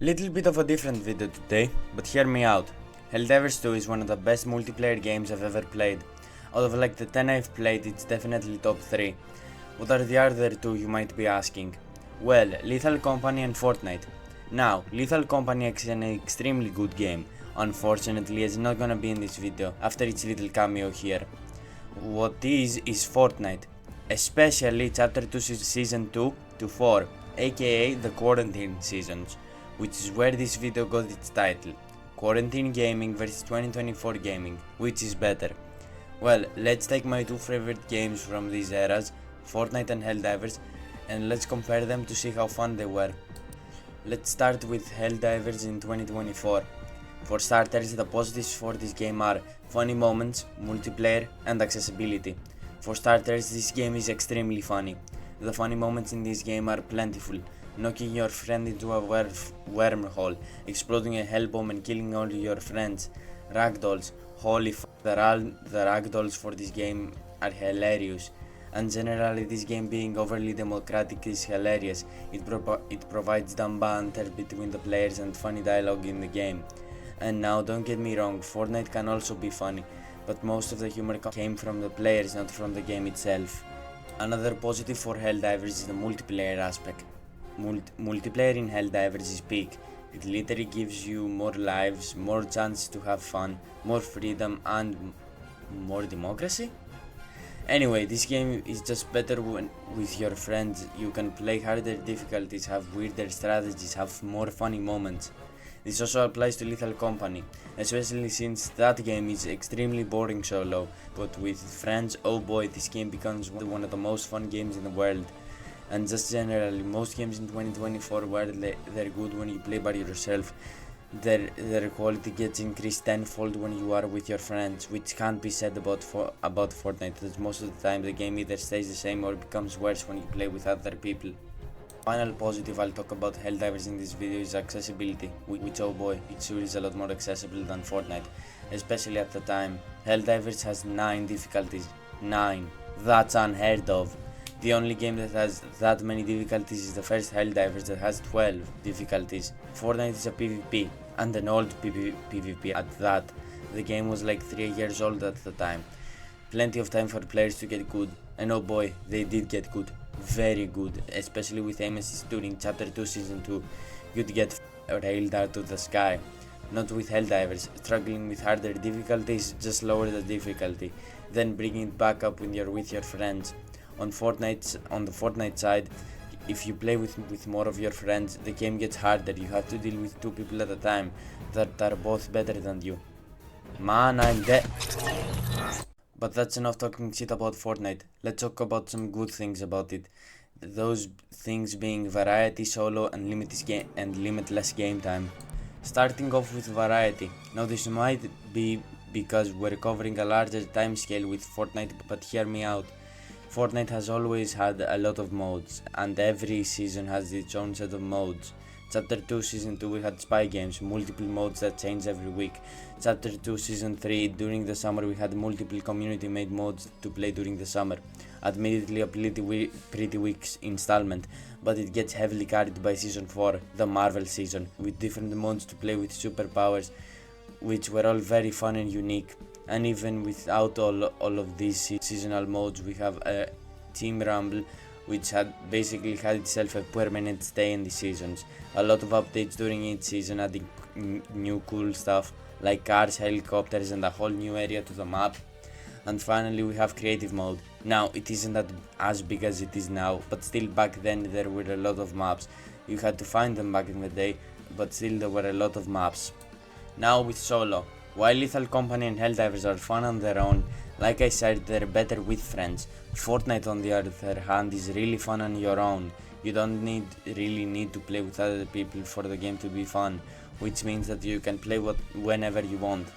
Little bit of a different video today, but hear me out. Helldivers 2 is one of the best multiplayer games I've ever played. Out of like the 10 I've played, it's definitely top 3. What are the other two, you might be asking? Well, Lethal Company and Fortnite. Now, Lethal Company is an extremely good game. Unfortunately, it's not gonna be in this video after its little cameo here. What is Fortnite, especially Chapter 2 Season 2 to 4, aka the Quarantine seasons, which is where this video got its title, Quarantine Gaming vs 2024 Gaming, which is better. Well, let's take my two favorite games from these eras, Fortnite and Helldivers, and let's compare them to see how fun they were. Let's start with Helldivers in 2024. For starters, the positives for this game are funny moments, multiplayer, and accessibility. For starters, this game is extremely funny. The funny moments in this game are plentiful. Knocking your friend into a wormhole, exploding a hell bomb and killing all your friends. Ragdolls, holy f***, the ragdolls for this game are hilarious. And generally, this game being overly democratic is hilarious. It provides dumb banter between the players and funny dialogue in the game. And now, don't get me wrong, Fortnite can also be funny, but most of the humor came from the players, not from the game itself. Another positive for Helldivers is the multiplayer aspect. Multiplayer in Helldivers is peak. It literally gives you more lives, more chances to have fun, more freedom, and more democracy? Anyway, this game is just better with your friends. You can play harder difficulties, have weirder strategies, have more funny moments. This also applies to Lethal Company, especially since that game is extremely boring solo, but with friends, oh boy, this game becomes one of the most fun games in the world. And just generally, most games in 2024 where they're good when you play by yourself, their quality gets increased tenfold when you are with your friends, which can't be said about Fortnite, as most of the time the game either stays the same or becomes worse when you play with other people. Final positive I'll talk about Helldivers in this video is accessibility, which oh boy, it sure is a lot more accessible than Fortnite, especially at the time. Helldivers has 9 difficulties. 9. That's unheard of. The only game that has that many difficulties is the first Helldivers that has 12 difficulties. Fortnite is a PvP, and an old PvP at that. The game was like 3 years old at the time. Plenty of time for players to get good, and oh boy, they did get good. Very good, especially with aim assist during Chapter 2 Season 2. You'd get railed out of the sky. Not with Helldivers, struggling with harder difficulties, just lower the difficulty, then bring it back up when you're with your friends. On the Fortnite side, if you play with more of your friends, the game gets harder. You have to deal with 2 people at a time that are both better than you. Man, I'm dead. But that's enough talking shit about Fortnite. Let's talk about some good things about it. Those things being variety, solo, and limitless game time. Starting off with variety. Now this might be because we're covering a larger time scale with Fortnite, but hear me out. Fortnite has always had a lot of modes, and every season has its own set of modes. Chapter 2 Season 2 we had spy games, multiple modes that change every week. Chapter 2 Season 3 during the summer we had multiple community made modes to play during the summer. Admittedly a pretty weak installment, but it gets heavily carried by Season 4, the Marvel season, with different modes to play with superpowers, which were all very fun and unique. And even without all of these seasonal modes, we have a Team Rumble, which had itself a permanent stay in the seasons. A lot of updates during each season, adding new cool stuff like cars, helicopters, and a whole new area to the map. And finally we have creative mode. Now it isn't as big as it is now, but still back then there were a lot of maps. You had to find them back in the day, but still there were a lot of maps. Now with solo. While Lethal Company and Helldivers are fun on their own, like I said, they're better with friends. Fortnite on the other hand is really fun on your own. You don't really need to play with other people for the game to be fun, which means that you can play whenever you want.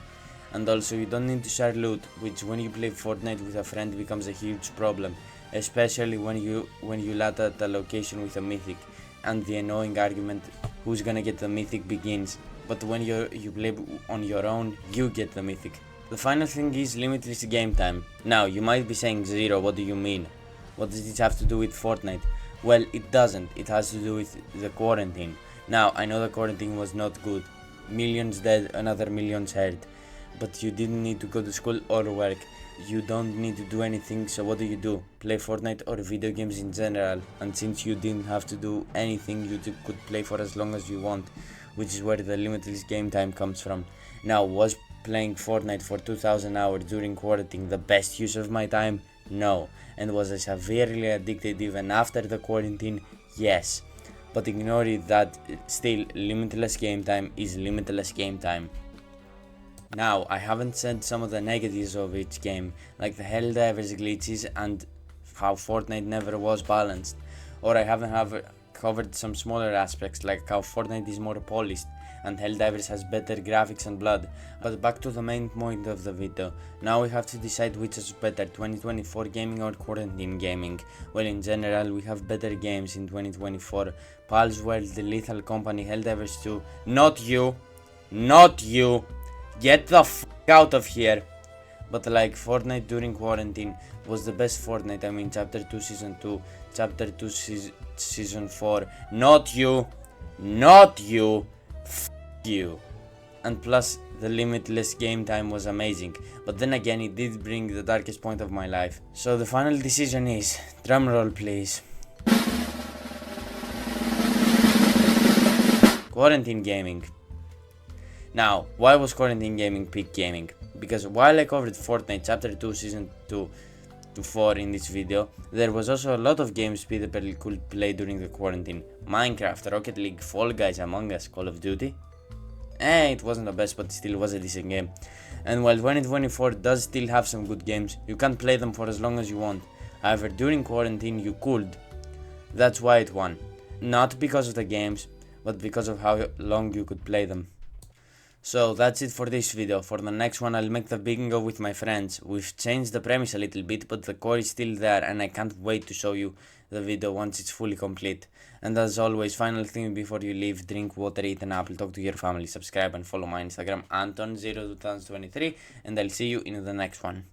And also you don't need to share loot, which when you play Fortnite with a friend becomes a huge problem, especially when you land at a location with a mythic, and the annoying argument who's gonna get the mythic begins. But when you play on your own, you get the mythic. The final thing is limitless game time. Now, you might be saying, Zero, what do you mean? What does this have to do with Fortnite? Well, it doesn't. It has to do with the quarantine. Now, I know the quarantine was not good. Millions dead, another millions hurt. But you didn't need to go to school or work. You don't need to do anything, so what do? Play Fortnite or video games in general. And since you didn't have to do anything, you could play for as long as you want, which is where the limitless game time comes from. Now, was playing Fortnite for 2000 hours during quarantine the best use of my time? No. And was I severely addicted even after the quarantine? Yes. But ignore it that still limitless game time is limitless game time. Now, I haven't said some of the negatives of each game, like the Helldivers glitches and how Fortnite never was balanced, or I haven't covered some smaller aspects like how Fortnite is more polished and Helldivers has better graphics and blood. But back to the main point of the video. Now we have to decide which is better, 2024 gaming or quarantine gaming. Well, in general, we have better games in 2024. Pals World, The Lethal Company, Helldivers 2, not you, get the f*** out of here. But like Fortnite during quarantine was the best Fortnite. I mean, Chapter 2 Season 2, Chapter 2 Season 4, not you, f*** you. And plus, the limitless game time was amazing. But then again, it did bring the darkest point of my life. So the final decision is, drumroll please, quarantine gaming. Now, why was quarantine gaming peak gaming? Because while I covered Fortnite Chapter 2 Season 2 to 4 in this video, there was also a lot of games people could play during the quarantine. Minecraft, Rocket League, Fall Guys, Among Us, Call of Duty. It wasn't the best, but still was a decent game. And while 2024 does still have some good games, you can't play them for as long as you want. However, during quarantine you could. That's why it won. Not because of the games, but because of how long you could play them. So that's it for this video. For the next one I'll make the bingo with my friends. We've changed the premise a little bit, but the core is still there and I can't wait to show you the video once it's fully complete. And as always, final thing before you leave, drink water, eat an apple, talk to your family, subscribe and follow my Instagram Anton02023, and I'll see you in the next one.